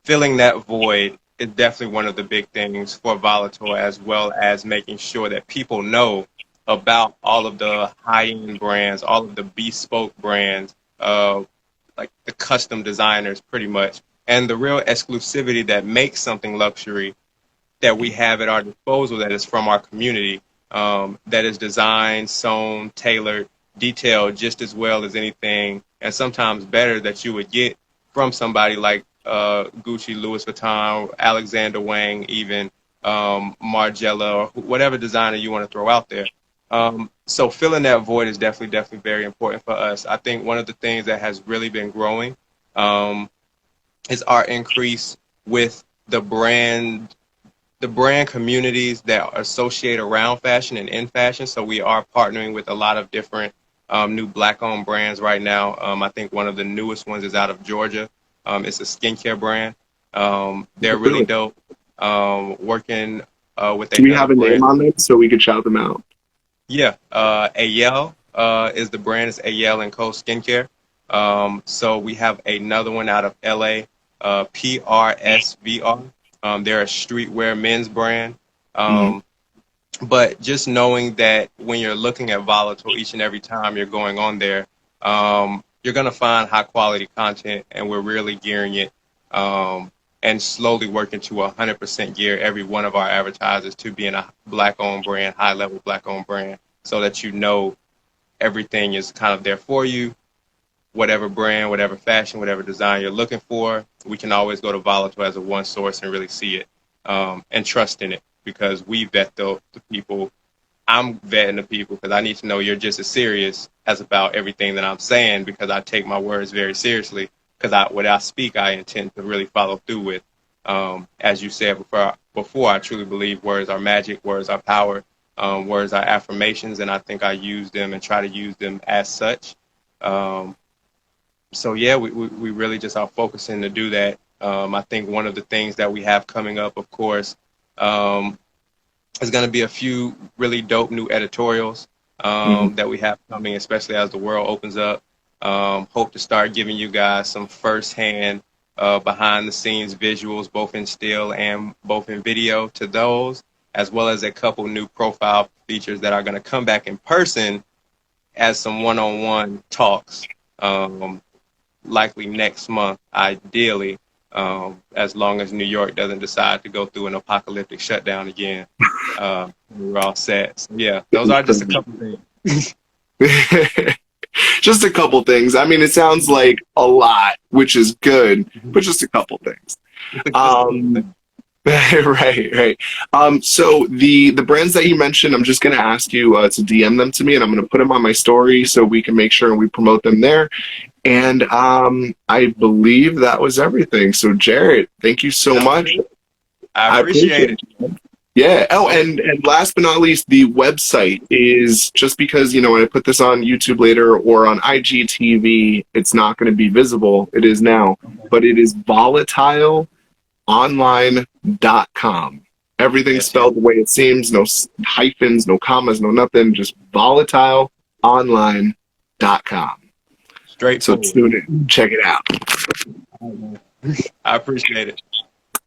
Speaker 2: Filling that void is definitely one of the big things for Volatile, as well as making sure that people know about all of the high-end brands, all of the bespoke brands, like the custom designers pretty much, and the real exclusivity that makes something luxury that we have at our disposal that is from our community, that is designed, sewn, tailored, detailed just as well as anything, and sometimes better that you would get from somebody like Gucci, Louis Vuitton, Alexander Wang, even Margiela, or whatever designer you want to throw out there. So filling that void is definitely very important for us. I think one of the things that has really been growing is our increase with the brand communities that associate around fashion and in fashion. So we are partnering with a lot of different new Black-owned brands right now. I think one of the newest ones is out of Georgia. It's a skincare brand. They're really dope. Working with
Speaker 1: Do we have a
Speaker 2: brand.
Speaker 1: name on it so we could shout them out?
Speaker 2: Yeah, Ayel is the brand. It's Ayel & Co. Skincare. So we have another one out of LA, PRSVR. They're a streetwear men's brand. But just knowing that when you're looking at Volatile each and every time you're going on there, you're going to find high quality content, and we're really gearing it and slowly working to 100% gear every one of our advertisers to being a Black-owned brand, high-level Black-owned brand, so that you know everything is kind of there for you. Whatever brand, whatever fashion, whatever design you're looking for, we can always go to Volatile as a one source and really see it and trust in it, because we vet the people. I'm vetting the people because I need to know you're just as serious as about everything that I'm saying, because I take my words very seriously, because what I speak, I intend to really follow through with. As you said before, I truly believe words are magic, words are power, words are affirmations, and I think I use them and try to use them as such. So yeah, we really just are focusing to do that. I think one of the things that we have coming up, of course, is going to be a few really dope new editorials that we have coming, especially as the world opens up. Hope to start giving you guys some firsthand behind the scenes visuals, both in still and both in video to those, as well as a couple new profile features that are going to come back in person as some one-on-one talks. Likely next month, ideally, as long as New York doesn't decide to go through an apocalyptic shutdown again. We're all set. So, yeah, those are just a couple things.
Speaker 1: Just a couple things. I mean, it sounds like a lot, which is good, but just a couple things. Right. So the brands that you mentioned, I'm just going to ask you to DM them to me, and I'm going to put them on my story so we can make sure we promote them there. And I believe that was everything. So Jarrett, thank you so much.
Speaker 2: I appreciate it.
Speaker 1: Yeah. Oh, and last but not least, the website is, just because, when I put this on YouTube later or on IGTV, it's not going to be visible. It is now, but it is volatileonline.com. Everything's spelled the way it seems. No hyphens, no commas, no nothing. Just volatileonline.com.
Speaker 2: Straight.
Speaker 1: So tune in. Check it out.
Speaker 2: I appreciate it.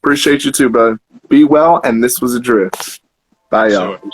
Speaker 1: Appreciate you too, bud. Be well, and this was Adrift. Bye, y'all.
Speaker 2: Sure.